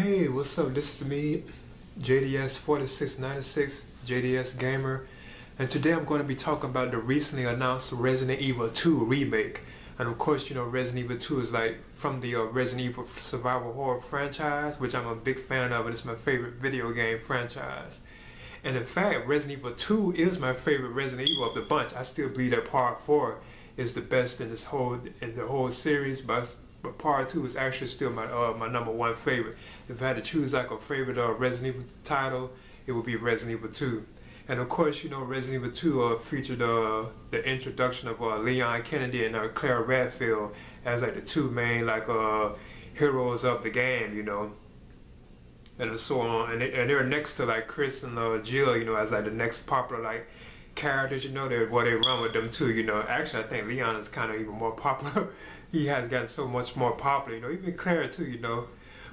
Hey, what's up? This is me, JDS4696, JDS Gamer, and today I'm going to be talking about the recently announced Resident Evil 2 remake. And of course, you know, Resident Evil 2 is like from the Resident Evil survival horror franchise, which I'm a big fan of, and it's my favorite video game franchise. And in fact, Resident Evil 2 is my favorite Resident Evil of the bunch. I still believe that Part 4 is the best in the whole series, but Part 2 is actually still my number one favorite. If I had to choose like a favorite Resident Evil title, it would be Resident Evil 2. And of course, you know, Resident Evil 2 featured the introduction of Leon Kennedy and Claire Redfield as like the two main heroes of the game, you know, and so on. And they're next to like Chris and Jill, you know, as like the next popular like characters, you know. They run with them too, you know. Actually, I think Leon is kind of even more popular. He has gotten so much more popular, you know. Even Claire too, you know.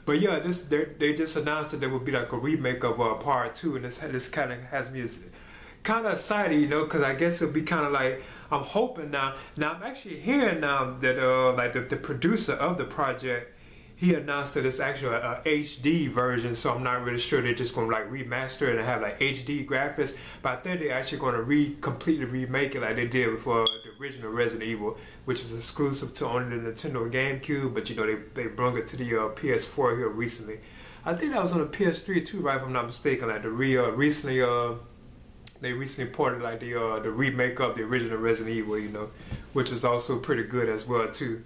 But yeah, they just announced that there will be like a remake of Part 2, and this kind of has me kind of excited, you know, because I guess it'll be kind of like, I'm hoping now. Now I'm actually hearing now that like the producer of the project, he announced that it's actually a HD version, so I'm not really sure they're just going to like remaster it and have like HD graphics. But I think they're actually going to completely remake it like they did with the original Resident Evil, which was exclusive to only the Nintendo GameCube. But you know, they brought it to the PS4 here recently. I think that was on the PS3 too, right? If I'm not mistaken. Like they recently ported like the remake of the original Resident Evil, you know, which is also pretty good as well too.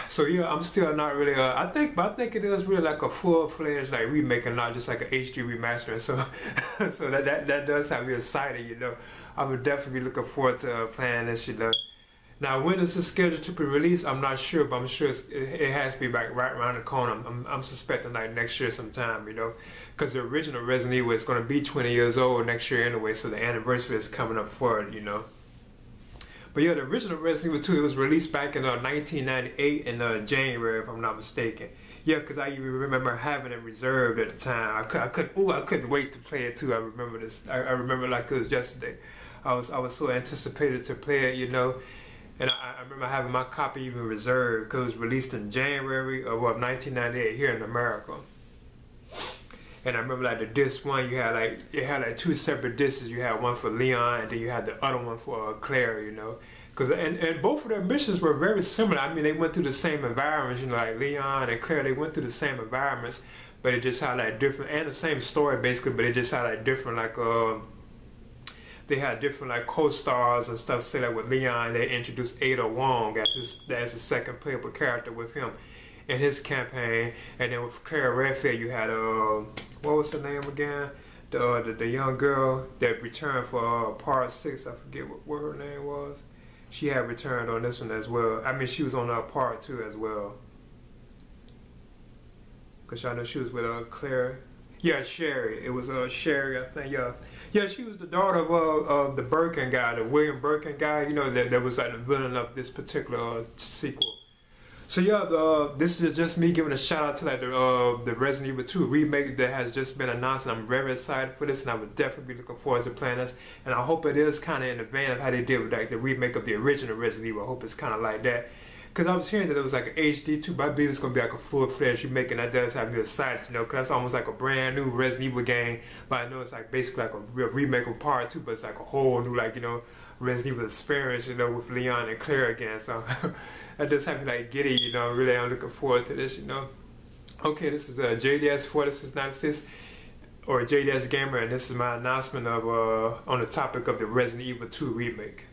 So yeah, I'm still not really. I think it is really like a full-fledged like remake and not just like an HD remaster. So, so that does have me excited. You know, I would definitely be looking forward to playing this. You know, now when is this scheduled to be released? I'm not sure, but I'm sure it has to be right around the corner. I'm suspecting like next year sometime. You know, because the original Resident Evil is going to be 20 years old next year anyway. So the anniversary is coming up for it. You know. But yeah, the original Resident Evil 2, it was released back in 1998 in January, if I'm not mistaken. Yeah, because I even remember having it reserved at the time. I couldn't wait to play it too. I remember this. I remember like it was yesterday. I was so anticipated to play it, you know. And I remember having my copy even reserved because it was released in January of 1998 here in America. And I remember like the disc one, it had like two separate discs. You had one for Leon, and then you had the other one for Claire, you know. And both of their missions were very similar. I mean, they went through the same environments, you know, like Leon and Claire. They went through the same environments, but it just had like different, and the same story basically. But it just had like different they had different like co-stars and stuff. Say like with Leon, they introduced Ada Wong as the second playable character with him in his campaign. And then with Claire Redfield, you had what was her name again? The young girl that returned for Part 6. I forget what her name was. She had returned on this one as well. I mean, she was on Part 2 as well. Cause I know she was with Claire. Yeah, Sherry. It was Sherry, I think. Yeah, she was the daughter of the Birkin guy, the William Birkin guy. You know, that was like the villain of this particular sequel. So yeah, this is just me giving a shout out to like the Resident Evil 2 remake that has just been announced, and I'm very excited for this, and I would definitely be looking forward to playing this. And I hope it is kind of in the vein of how they did with like the remake of the original Resident Evil. I hope it's kind of like that, because I was hearing that it was like an HD 2, but I believe it's gonna be like a full-fledged remake, and that does have me excited, you know, because that's almost like a brand new Resident Evil game. But I know it's like basically like a real remake of Part 2, but it's like a whole new, like, you know, Resident Evil experience, you know, with Leon and Claire again. So that just have me like giddy, you know. Really, I'm looking forward to this, you know. Okay, this is JDS4696 or JDS Gamer, and this is my announcement of on the topic of the Resident Evil 2 remake.